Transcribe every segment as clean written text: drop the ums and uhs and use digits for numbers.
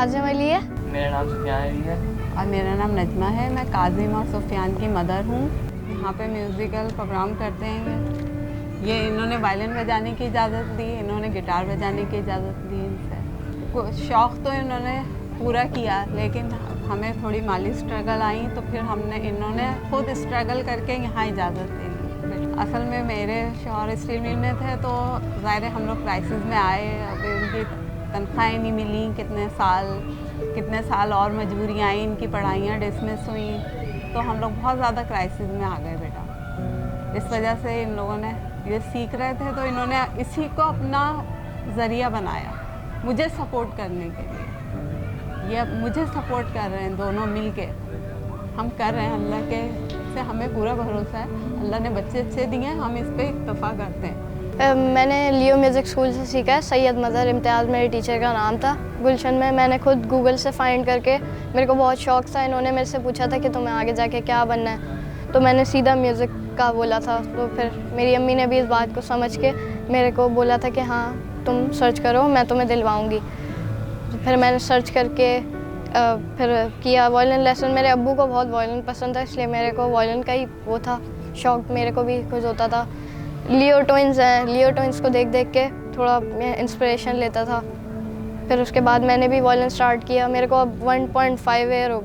काजिम अली है। मेरा नाम सुफियान अली है। और मेरा नाम नजमा है। मैं काजिम और सुफियान की मदर हूँ। यहाँ पे म्यूज़िकल प्रोग्राम करते हैं। ये इन्होंने वायलिन बजाने की इजाज़त दी, इन्होंने गिटार बजाने की इजाज़त दी। इनसे शौक़ तो इन्होंने पूरा किया, लेकिन हमें थोड़ी माली स्ट्रगल आई तो फिर इन्होंने खुद स्ट्रगल करके यहाँ इजाज़त दे दी। असल में मेरे शौहर स्टील मिल में थे, तो ज़ाहिर है हम लोग क्राइसिस में आए। अभी उनकी तनख्वाहें नहीं मिली कितने साल और मजबूरियाँ आई, इनकी पढ़ाइयाँ डिसमिस हुई, तो हम लोग बहुत ज़्यादा क्राइसिस में आ गए बेटा। इस वजह से इन लोगों ने ये सीख रहे थे, तो इन्होंने इसी को अपना ज़रिया बनाया मुझे सपोर्ट करने के लिए। ये मुझे सपोर्ट कर रहे हैं, दोनों मिल के हम कर रहे हैं। अल्लाह के से हमें पूरा भरोसा है, अल्लाह ने बच्चे अच्छे दिए हैं, हम इस पर इत्तफा करते हैं। मैंने लियो म्यूज़िक स्कूल से सीखा है। सैयद मज़हर इम्तियाज़ मेरे टीचर का नाम था। गुलशन में मैंने खुद गूगल से फाइंड करके, मेरे को बहुत शौक़ था, इन्होंने मेरे से पूछा था कि तुम्हें आगे जाके क्या बनना है, तो मैंने सीधा म्यूज़िक का बोला था। तो फिर मेरी अम्मी ने भी इस बात को समझ के मेरे को बोला था कि हाँ तुम सर्च करो, मैं तुम्हें दिलवाऊँगी। तो फिर मैंने सर्च करके फिर किया वायलिन लेसन। मेरे अब्बू को बहुत वायलिन पसंद था, इसलिए मेरे को वायलिन का ही वो था शौक़, मेरे को भी कुछ होता था। लियो ट्विंस हैं, लियो ट्विंस को देख देख के थोड़ा इंस्पिरेशन लेता था। फिर उसके बाद मैंने भी वायलिन स्टार्ट किया। मेरे को अब 1.5 ईयर हो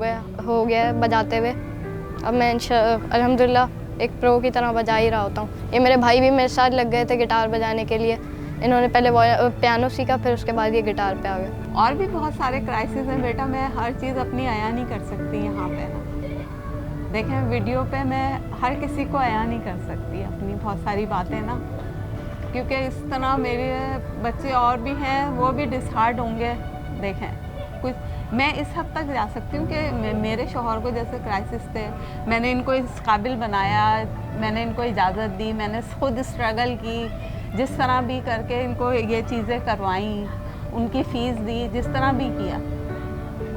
गया है बजाते हुए। अब मैं अल्हम्दुलिल्लाह एक प्रो की तरह बजा ही रहा होता हूँ। ये मेरे भाई भी मेरे साथ लग गए थे गिटार बजाने के लिए। इन्होंने पहले पियानो सीखा, फिर उसके बाद ये गिटार पे आ गए। और भी बहुत सारे क्राइसिस हैं बेटा, मैं हर चीज़ अपनी अया नहीं कर सकती यहाँ पे ना। देखें वीडियो पे मैं हर किसी को अया नहीं कर सकती अपनी बहुत सारी बातें ना, क्योंकि इस तरह मेरे बच्चे और भी हैं, वो भी डिसहार्ड होंगे। देखें कुछ मैं इस हद तक जा सकती हूँ कि मेरे शौहर को जैसे क्राइसिस थे, मैंने इनको इस काबिल बनाया, मैंने इनको इजाज़त दी, मैंने खुद स्ट्रगल की, जिस तरह भी करके इनको ये चीज़ें करवाई, उनकी फ़ीस दी, जिस तरह भी किया।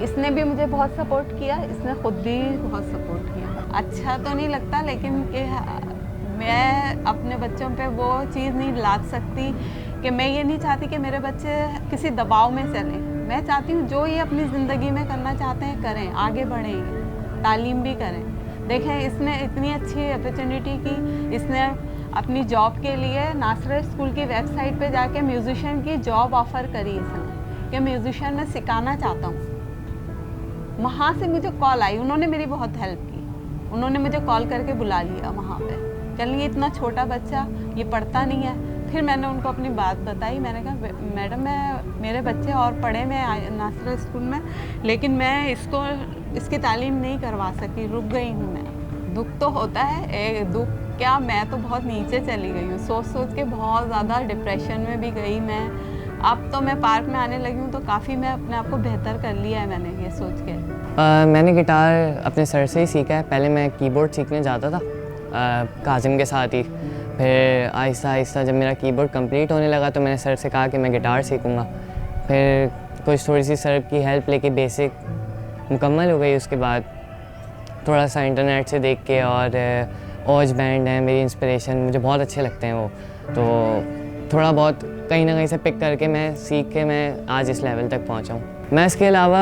इसने भी मुझे बहुत सपोर्ट किया, इसने ख़ुद भी बहुत सपोर्ट किया। अच्छा तो नहीं लगता, लेकिन कि मैं अपने बच्चों पे वो चीज़ नहीं लाद सकती कि मैं ये नहीं चाहती कि मेरे बच्चे किसी दबाव में चलें। मैं चाहती हूँ जो ये अपनी ज़िंदगी में करना चाहते हैं करें, आगे बढ़ें, तालीम भी करें। देखें इसने इतनी अच्छी अपॉर्चुनिटी की, इसने अपनी जॉब के लिए नासर स्कूल की वेबसाइट पे जाके म्यूज़िशियन की जॉब ऑफ़र करी इसने कि म्यूज़िशियन मैं सिखाना चाहता हूँ। वहाँ से मुझे कॉल आई, उन्होंने मेरी बहुत हेल्प की। उन्होंने मुझे कॉल करके बुला लिया वहाँ पे। चलिए इतना छोटा बच्चा, ये पढ़ता नहीं है। फिर मैंने उनको अपनी बात बताई। मैंने कहा मैडम मेरे बच्चे और पढ़े मैं नासर स्कूल में, लेकिन मैं इसकी तालीम नहीं करवा सकी, रुक गई हूँ मैं। दुख तो होता है, दुख क्या, मैं तो बहुत नीचे चली गई हूँ, सोच के बहुत ज़्यादा डिप्रेशन में भी गई मैं। अब तो मैं पार्क में आने लगी हूँ, तो काफ़ी मैं अपने आप को बेहतर कर लिया है मैंने ये सोच के। मैंने गिटार अपने सर से ही सीखा है। पहले मैं कीबोर्ड सीखने जाता था काजिम के साथ ही। फिर आहिस्ता आहिस्ता जब मेरा कीबोर्ड कंप्लीट होने लगा, तो मैंने सर से कहा कि मैं गिटार सीखूँगा। फिर कुछ थोड़ी सी सर की हेल्प लेके बेसिक मुकम्मल हो गई। उसके बाद थोड़ा सा इंटरनेट से देख के, और ओज बैंड है मेरी इंस्पिरेशन, मुझे बहुत अच्छे लगते हैं वो, तो थोड़ा बहुत कहीं ना कहीं से पिक करके मैं सीख के मैं आज इस लेवल तक पहुँचा हूँ। मैं इसके अलावा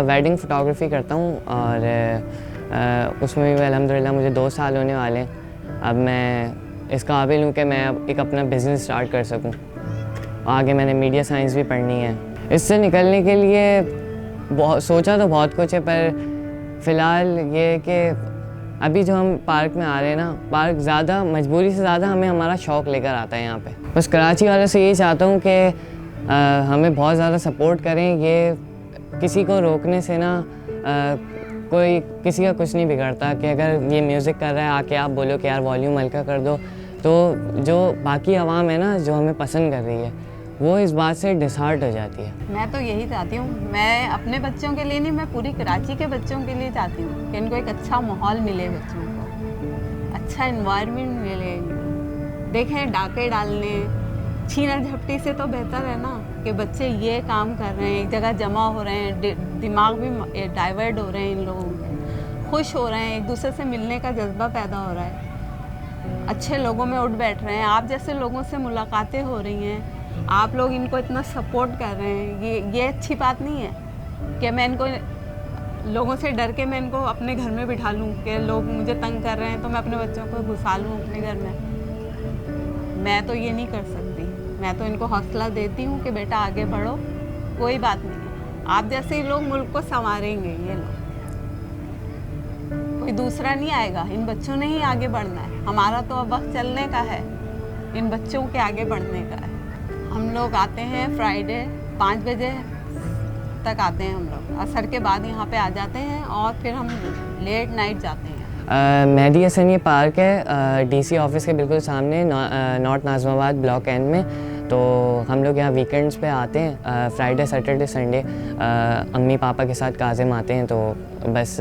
वेडिंग फ़ोटोग्राफ़ी करता हूँ, और उसमें भी अल्हम्दुलिल्लाह मुझे 2 साल होने वाले हैं। अब मैं इस काबिल हूँ कि मैं अब एक अपना बिज़नेस स्टार्ट कर सकूँ। आगे मैंने मीडिया साइंस भी पढ़नी है। इससे निकलने के लिए सोचा तो बहुत कुछ है, पर फ़िलहाल ये कि अभी जो हम पार्क में आ रहे हैं ना, पार्क ज़्यादा मजबूरी से ज़्यादा हमें हमारा शौक़ लेकर आता है यहाँ पे। बस कराची वालों से यही चाहता हूँ कि हमें बहुत ज़्यादा सपोर्ट करें। ये किसी को रोकने से ना कोई किसी का कुछ नहीं बिगड़ता, कि अगर ये म्यूज़िक कर रहा है आके आप बोलो कि यार वॉल्यूम हल्का कर दो, तो जो बाकी आवाम है ना जो हमें पसंद कर रही है, वो इस बात से डिसहार्ट हो जाती है। मैं तो यही चाहती हूँ, मैं अपने बच्चों के लिए नहीं, मैं पूरी कराची के बच्चों के लिए चाहती हूँ कि इनको एक अच्छा माहौल मिले, बच्चों को अच्छा इन्वायरमेंट मिले। देखें डाके डालने छीना झपटी से तो बेहतर है ना कि बच्चे ये काम कर रहे हैं, एक जगह जमा हो रहे हैं, दिमाग भी डाइवर्ट हो रहे हैं, इन लोगों के खुश हो रहे हैं, एक दूसरे से मिलने का जज्बा पैदा हो रहा है, अच्छे लोगों में उठ बैठ रहे हैं। आप जैसे लोगों से मुलाकातें हो रही हैं, आप लोग इनको इतना सपोर्ट कर रहे हैं, ये अच्छी बात नहीं है। कि मैं इनको लोगों से डर के मैं इनको अपने घर में बिठा लूँ कि लोग मुझे तंग कर रहे हैं तो मैं अपने बच्चों को घुसा लूँ अपने घर में। मैं तो ये नहीं कर सकती। मैं तो इनको हौसला देती हूँ कि बेटा आगे बढ़ो, कोई बात नहीं है, आप जैसे ही लोग मुल्क को संवारेंगे। ये लोग, कोई दूसरा नहीं आएगा, इन बच्चों ने ही आगे बढ़ना है। हमारा तो अब वक्त चलने का है, इन बच्चों के आगे बढ़ने का है। हम लोग आते हैं फ्राइडे 5 बजे तक आते हैं, हम लोग असर के बाद यहाँ पे आ जाते हैं और फिर हम लेट नाइट जाते हैं। मेहदी हसन ये पार्क है डीसी ऑफिस के बिल्कुल सामने, नॉर्थ नाज़िमाबाद ब्लॉक एन में। तो हम लोग यहाँ वीकेंड्स पे आते हैं, फ्राइडे सैटरडे संडे अम्मी पापा के साथ काज़िम आते हैं। तो बस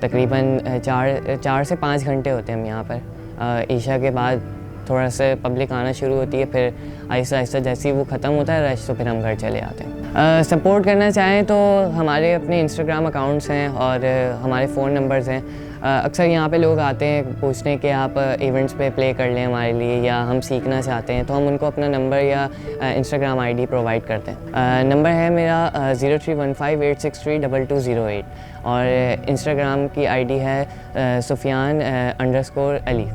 तकरीबन 4 से 5 घंटे होते हैं हम यहाँ पर। ईशा के बाद थोड़ा सा पब्लिक आना शुरू होती है, फिर आहिस्ता आहिस्ता जैसे ही वो ख़त्म होता है रश, तो फिर हम घर चले आते हैं। सपोर्ट करना चाहें तो हमारे अपने इंस्टाग्राम अकाउंट्स हैं और हमारे फ़ोन नंबर्स हैं। अक्सर यहाँ पे लोग आते हैं पूछने कि आप इवेंट्स पे प्ले कर लें हमारे लिए, या हम सीखना चाहते हैं, तो हम उनको अपना नंबर या इंस्टाग्राम आईडी प्रोवाइड करते हैं। नंबर है मेरा 031586322008 और इंस्टाग्राम की आईडी है सुफियान_अली।